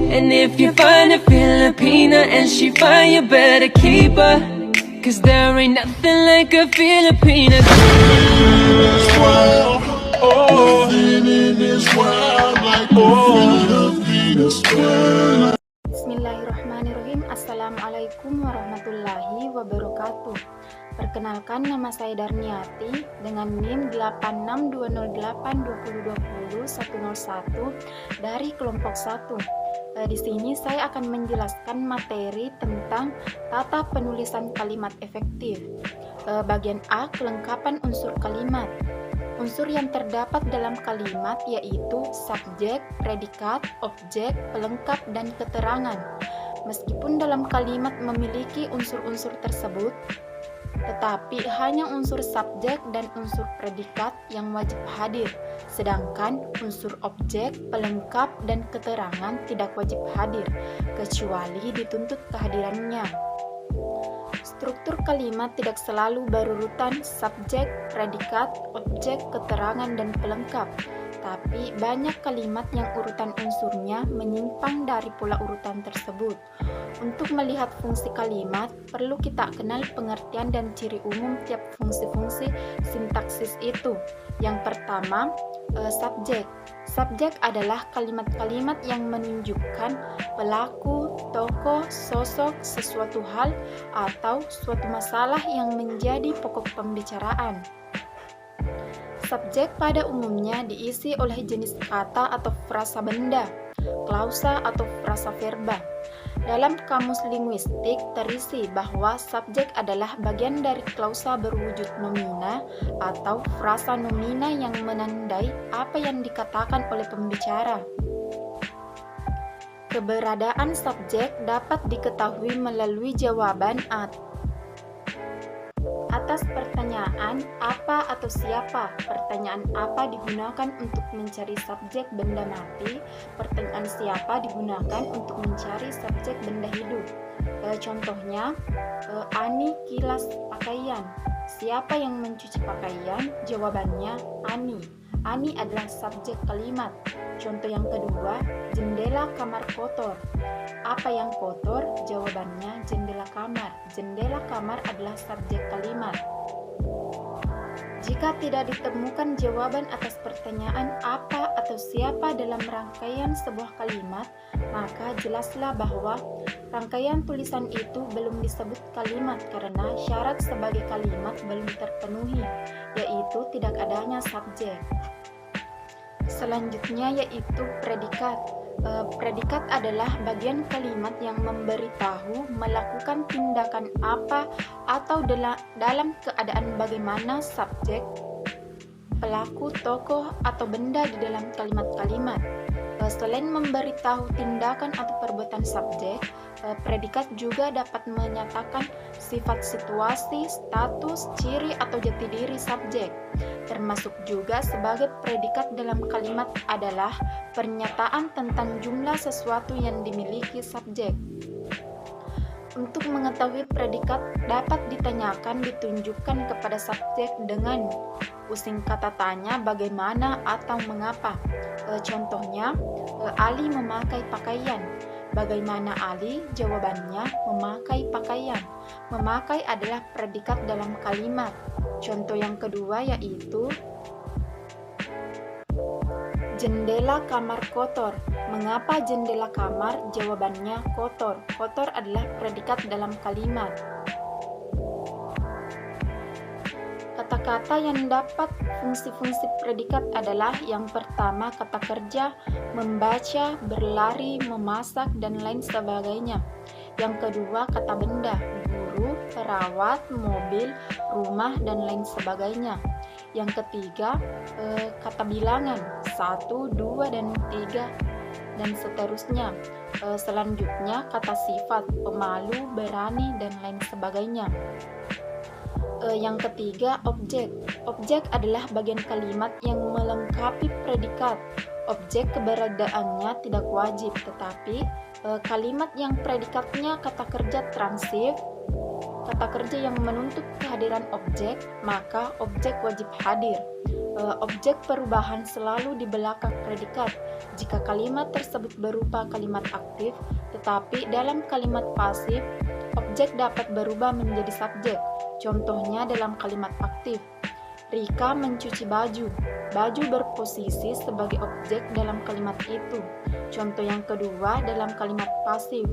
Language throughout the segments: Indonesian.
And if you find a Filipina and she fine, you better keep her, 'cause there ain't nothing like a Filipina. Bismillahirrahmanirrahim. Assalamualaikum warahmatullahi wabarakatuh. Perkenalkan, nama saya Darniati dengan NIM 8620820201 dari kelompok 1. Di sini saya akan menjelaskan materi tentang tata penulisan kalimat efektif. Bagian A, kelengkapan unsur kalimat. Unsur yang terdapat dalam kalimat yaitu subjek, predikat, objek, pelengkap, dan keterangan. Meskipun dalam kalimat memiliki unsur-unsur tersebut, tetapi hanya unsur subjek dan unsur predikat yang wajib hadir, sedangkan unsur objek, pelengkap, dan keterangan tidak wajib hadir, kecuali dituntut kehadirannya. Struktur kalimat tidak selalu berurutan subjek, predikat, objek, keterangan, dan pelengkap, tapi banyak kalimat yang urutan unsurnya menyimpang dari pola urutan tersebut. Untuk melihat fungsi kalimat, perlu kita kenal pengertian dan ciri umum tiap fungsi-fungsi sintaksis itu. Yang pertama, subjek. Subjek adalah kalimat-kalimat yang menunjukkan pelaku, tokoh, sosok, sesuatu hal, atau suatu masalah yang menjadi pokok pembicaraan. Subjek pada umumnya diisi oleh jenis kata atau frasa benda, klausa atau frasa verba. Dalam kamus linguistik terisi bahwa subjek adalah bagian dari klausa berwujud nomina atau frasa nomina yang menandai apa yang dikatakan oleh pembicara. Keberadaan subjek dapat diketahui melalui jawaban atas pertanyaan apa atau siapa. Pertanyaan apa digunakan untuk mencari subjek benda mati, pertanyaan siapa digunakan untuk mencari subjek benda hidup. Contohnya, Ani kilas pakaian. Siapa yang mencuci pakaian? Jawabannya Ani. Ani adalah subjek kalimat. Contoh yang kedua, jendela kamar kotor. Apa yang kotor? Jawabannya jendela kamar. Jendela kamar adalah subjek kalimat. Jika tidak ditemukan jawaban atas pertanyaan apa atau siapa dalam rangkaian sebuah kalimat, maka jelaslah bahwa rangkaian tulisan itu belum disebut kalimat karena syarat sebagai kalimat belum terpenuhi, yaitu tidak adanya subjek. Selanjutnya yaitu predikat. Predikat adalah bagian kalimat yang memberitahu melakukan tindakan apa atau dalam keadaan bagaimana subjek, pelaku, tokoh, atau benda di dalam kalimat-kalimat. Selain memberitahu tindakan atau perbuatan subjek, predikat juga dapat menyatakan sifat situasi, status, ciri, atau jati diri subjek. Termasuk juga sebagai predikat dalam kalimat adalah pernyataan tentang jumlah sesuatu yang dimiliki subjek. Untuk mengetahui predikat dapat ditunjukkan kepada subjek dengan using kata tanya bagaimana atau mengapa. Contohnya, Ali memakai pakaian. Bagaimana Ali? Jawabannya memakai pakaian. Memakai adalah predikat dalam kalimat. Contoh yang kedua yaitu jendela kamar kotor. Mengapa jendela kamar? Jawabannya kotor. Kotor adalah predikat dalam kalimat. Kata-kata yang dapat fungsi-fungsi predikat adalah yang pertama kata kerja, membaca, berlari, memasak, dan lain sebagainya. Yang kedua kata benda, guru, perawat, mobil, rumah, dan lain sebagainya. Yang ketiga kata bilangan, 1, 2, dan 3, dan seterusnya. Selanjutnya kata sifat, pemalu, berani, dan lain sebagainya. Yang ketiga, objek. Objek adalah bagian kalimat yang melengkapi predikat. Objek keberadaannya tidak wajib, tetapi kalimat yang predikatnya kata kerja transif, kata kerja yang menuntut kehadiran objek, maka objek wajib hadir. Objek perubahan selalu di belakang predikat jika kalimat tersebut berupa kalimat aktif, tetapi dalam kalimat pasif, objek dapat berubah menjadi subjek. Contohnya dalam kalimat aktif, Rika mencuci baju. Baju berposisi sebagai objek dalam kalimat itu. Contoh yang kedua dalam kalimat pasif,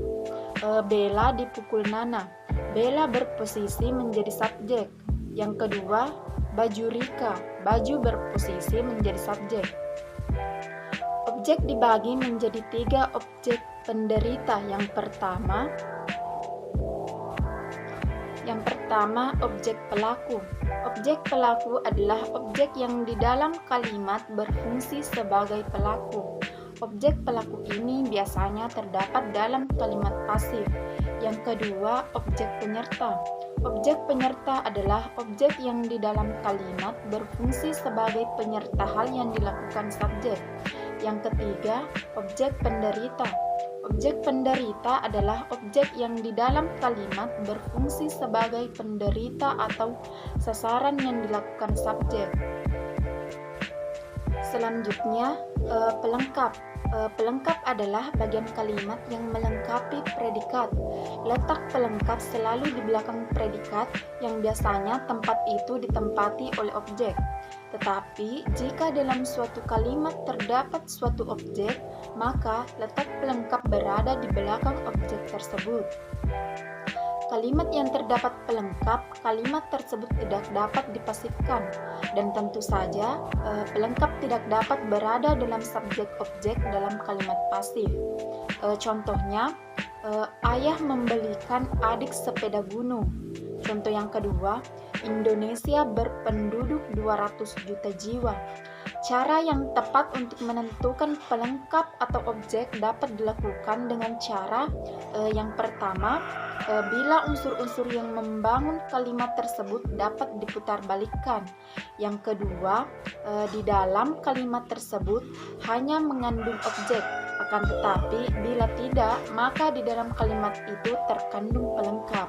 Bella dipukul Nana. Bella berposisi menjadi subjek. Yang kedua, baju Rika. Baju berposisi menjadi subjek. Objek dibagi menjadi 3 objek penderita. Yang pertama, objek pelaku. Objek pelaku adalah objek yang di dalam kalimat berfungsi sebagai pelaku. Objek pelaku ini biasanya terdapat dalam kalimat pasif. Yang kedua, objek penyerta. Objek penyerta adalah objek yang di dalam kalimat berfungsi sebagai penyerta hal yang dilakukan subjek. Yang ketiga, objek penderita. Objek penderita adalah objek yang di dalam kalimat berfungsi sebagai penderita atau sasaran yang dilakukan subjek. Selanjutnya, pelengkap. Pelengkap adalah bagian kalimat yang melengkapi predikat. Letak pelengkap selalu di belakang predikat yang biasanya tempat itu ditempati oleh objek. Tetapi jika dalam suatu kalimat terdapat suatu objek, maka letak pelengkap berada di belakang objek tersebut. Kalimat yang terdapat pelengkap, kalimat tersebut tidak dapat dipasifkan, dan tentu saja pelengkap tidak dapat berada dalam subjek objek dalam kalimat pasif. Contohnya, ayah membelikan adik sepeda gunung. Contoh yang kedua, Indonesia berpenduduk 200 juta jiwa. Cara yang tepat untuk menentukan pelengkap atau objek dapat dilakukan dengan cara yang pertama, bila unsur-unsur yang membangun kalimat tersebut dapat diputarbalikkan. Yang kedua, di dalam kalimat tersebut hanya mengandung objek, akan tetapi bila tidak, maka di dalam kalimat itu terkandung pelengkap.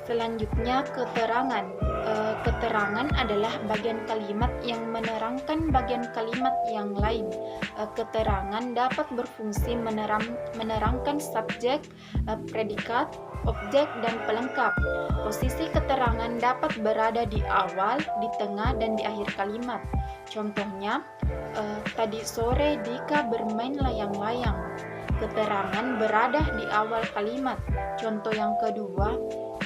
Selanjutnya, keterangan. Keterangan adalah bagian kalimat yang menerangkan bagian kalimat yang lain. Keterangan dapat berfungsi menerangkan subjek, predikat, objek, dan pelengkap. Posisi keterangan dapat berada di awal, di tengah, dan di akhir kalimat. Contohnya, tadi sore Dika bermain layang-layang. Keterangan berada di awal kalimat. Contoh yang kedua,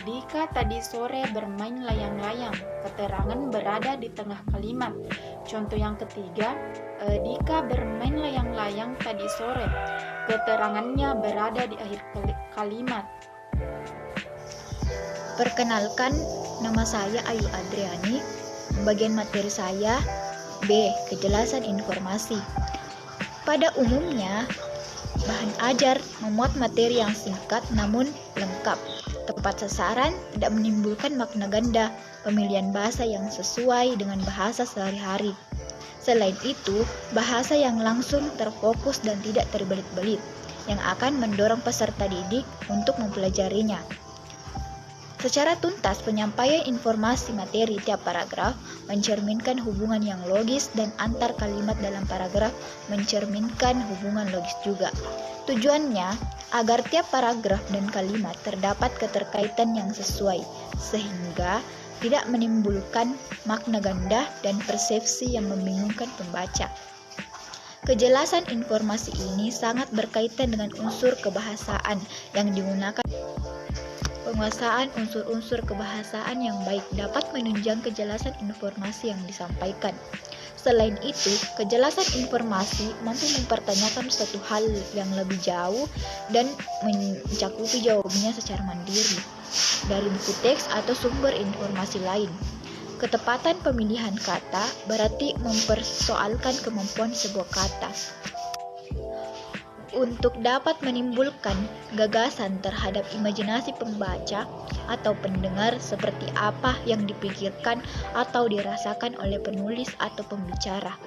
Dika tadi sore bermain layang-layang. Keterangan berada di tengah kalimat. Contoh yang ketiga, Dika bermain layang-layang tadi sore. Keterangannya berada di akhir kalimat. Perkenalkan, nama saya Ayu Adriani. Bagian materi saya B. Kejelasan informasi. Pada umumnya, bahan ajar memuat materi yang singkat namun lengkap, tepat sasaran, tidak menimbulkan makna ganda, pemilihan bahasa yang sesuai dengan bahasa sehari-hari. Selain itu, bahasa yang langsung terfokus dan tidak terbelit-belit, yang akan mendorong peserta didik untuk mempelajarinya. Secara tuntas, penyampaian informasi materi tiap paragraf mencerminkan hubungan yang logis dan antar kalimat dalam paragraf mencerminkan hubungan logis juga. Tujuannya agar tiap paragraf dan kalimat terdapat keterkaitan yang sesuai, sehingga tidak menimbulkan makna ganda dan persepsi yang membingungkan pembaca. Kejelasan informasi ini sangat berkaitan dengan unsur kebahasaan yang digunakan. Penguasaan unsur-unsur kebahasaan yang baik dapat menunjang kejelasan informasi yang disampaikan. Selain itu, kejelasan informasi mampu mempertanyakan suatu hal yang lebih jauh dan mencakupi jawabannya secara mandiri dari buku teks atau sumber informasi lain. Ketepatan pemilihan kata berarti mempersoalkan kemampuan sebuah kata untuk dapat menimbulkan gagasan terhadap imajinasi pembaca atau pendengar seperti apa yang dipikirkan atau dirasakan oleh penulis atau pembicara.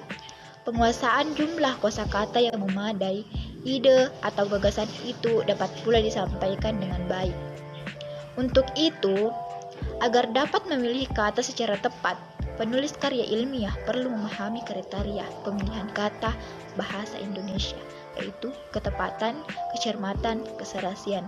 Penguasaan jumlah kosakata yang memadai, ide atau gagasan itu dapat pula disampaikan dengan baik. Untuk itu, agar dapat memilih kata secara tepat, penulis karya ilmiah perlu memahami kriteria pemilihan kata bahasa Indonesia, yaitu ketepatan, kecermatan, keserasian.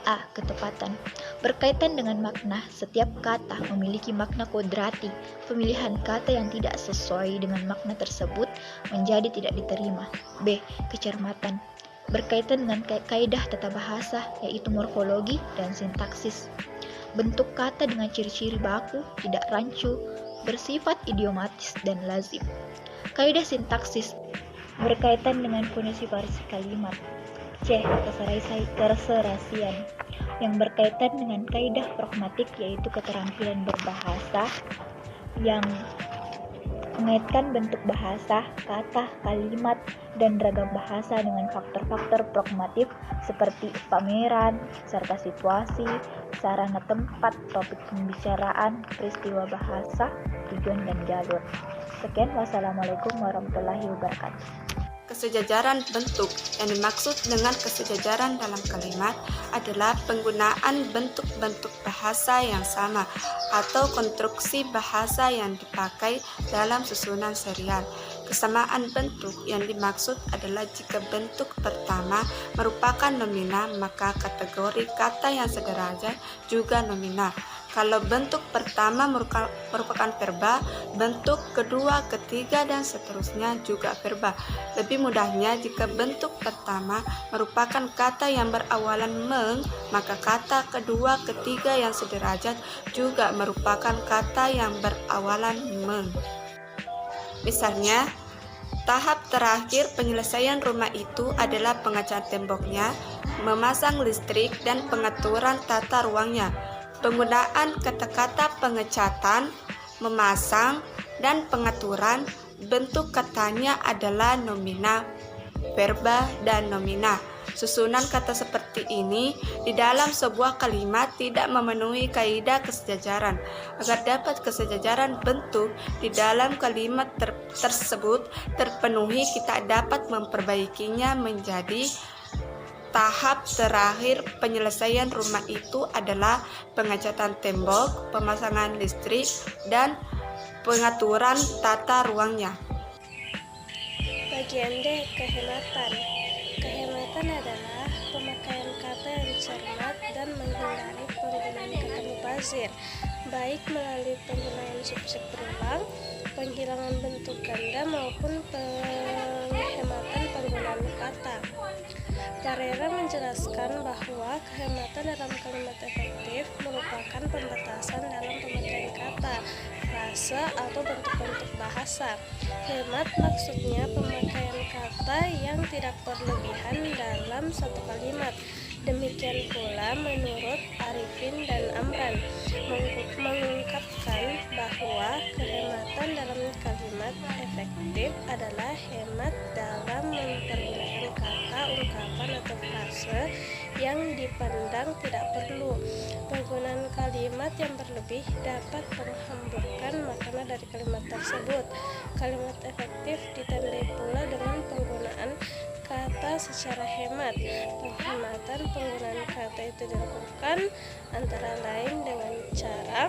A. Ketepatan. Berkaitan dengan makna, setiap kata memiliki makna kodrati. Pemilihan kata yang tidak sesuai dengan makna tersebut menjadi tidak diterima. B. Kecermatan. Berkaitan dengan kaidah tata bahasa, yaitu morfologi dan sintaksis. Bentuk kata dengan ciri-ciri baku, tidak rancu, bersifat idiomatis dan lazim. Kaidah sintaksis berkaitan dengan fonetisi baris kalimat. C. Keserasian yang berkaitan dengan kaidah pragmatik, yaitu keterampilan berbahasa yang mengaitkan bentuk bahasa, kata, kalimat, dan ragam bahasa dengan faktor-faktor pragmatif seperti pameran, serta situasi, sarana tempat, topik pembicaraan, peristiwa bahasa, tujuan dan jalur. Sekian, wassalamualaikum warahmatullahi wabarakatuh. Kesejajaran bentuk. Yang dimaksud dengan kesejajaran dalam kalimat adalah penggunaan bentuk-bentuk bahasa yang sama atau konstruksi bahasa yang dipakai dalam susunan serial. Kesamaan bentuk yang dimaksud adalah jika bentuk pertama merupakan nomina, maka kategori kata yang sederajat juga nomina. Kalau bentuk pertama merupakan verba, bentuk kedua, ketiga, dan seterusnya juga verba. Lebih mudahnya, jika bentuk pertama merupakan kata yang berawalan meng, maka kata kedua, ketiga yang sederajat juga merupakan kata yang berawalan meng. Misalnya, tahap terakhir penyelesaian rumah itu adalah pengecat temboknya, memasang listrik, dan pengaturan tata ruangnya. Penggunaan kata-kata pengecatan, memasang, dan pengaturan, bentuk katanya adalah nomina, verba, dan nomina. Susunan kata seperti ini di dalam sebuah kalimat tidak memenuhi kaidah kesejajaran. Agar dapat kesejajaran bentuk di dalam kalimat tersebut terpenuhi, kita dapat memperbaikinya menjadi tahap terakhir penyelesaian rumah itu adalah pengecatan tembok, pemasangan listrik, dan pengaturan tata ruangnya. Bagian D. Kehematan. Kehematan adalah pemakaian kata yang cermat dan menghindari penggunaan kata mubazir, baik melalui penggunaan subjek berulang, penghilangan bentuk ganda, maupun penghematan penggunaan kata. Carrera menjelaskan bahwa kehematan dalam kalimat efektif merupakan pembatasan dalam pemakaian kata, frase, atau bentuk-bentuk bahasa. Hemat maksudnya pemakaian kata yang tidak berlebihan dalam satu kalimat. Demikian pula menurut Arifin dan Amran mengungkapkan bahwa kehematan dalam kalimat efektif adalah hemat dalam mempergunakan kata, ungkapan, atau frase yang dipandang tidak perlu. Penggunaan kalimat yang berlebih dapat menghamburkan makna dari kalimat tersebut. Kalimat efektif ditandai pula dengan penggunaan kata secara hemat. Penghematan penggunaan kata itu dilakukan antara lain dengan cara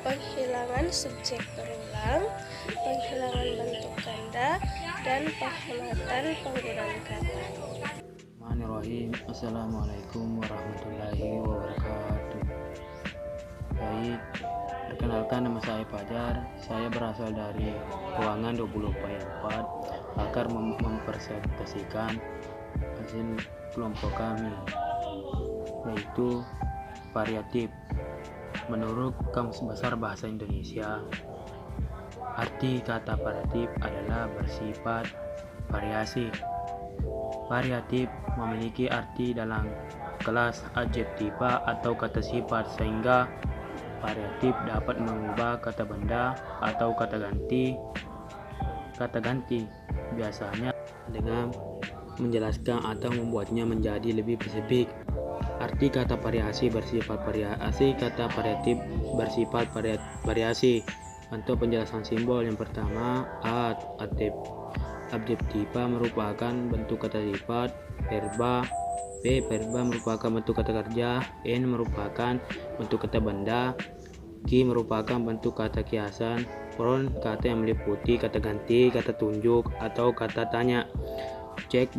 penghilangan subjek berulang, penghilangan bentuk ganda, dan penghematan penggunaan kata. Bismillahirrahmanirrahim. Assalamualaikum warahmatullahi wabarakatuh. Baik, perkenalkan, nama saya Fajar. Saya berasal dari ruangan 20/4 akan mempresentasikan hasil kelompok kami, yaitu variatif. Menurut Kamus Besar Bahasa Indonesia, arti kata variatif adalah bersifat variasi. Variatif memiliki arti dalam kelas adjektiva atau kata sifat, sehingga variatif dapat mengubah kata benda atau kata ganti. Kata ganti biasanya dengan menjelaskan atau membuatnya menjadi lebih spesifik. Arti kata variasi bersifat variasi, kata variatif bersifat variasi. Untuk penjelasan simbol, yang pertama adjektif. adjektiva merupakan bentuk kata sifat, verba. B. Verba merupakan bentuk kata kerja. N merupakan bentuk kata benda. Q merupakan bentuk kata kiasan. Pronoun kata yang meliputi kata ganti, kata tunjuk, atau kata tanya. Cek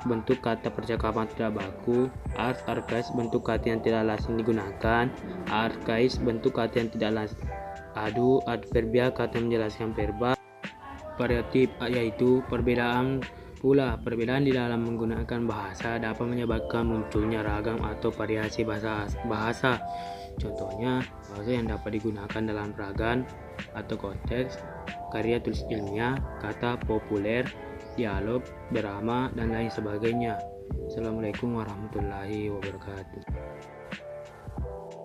bentuk kata percakapan tidak baku. Arkais bentuk kata yang tidak lazim digunakan. Arkais bentuk kata yang tidak lazim. Adverbial kata yang menjelaskan verba. Variatif yaitu perbedaan di dalam menggunakan bahasa dapat menyebabkan munculnya ragam atau variasi bahasa. Contohnya, bahasa yang dapat digunakan dalam peragaan atau konteks, karya tulis ilmiah, kata populer, dialog, drama, dan lain sebagainya. Assalamualaikum warahmatullahi wabarakatuh.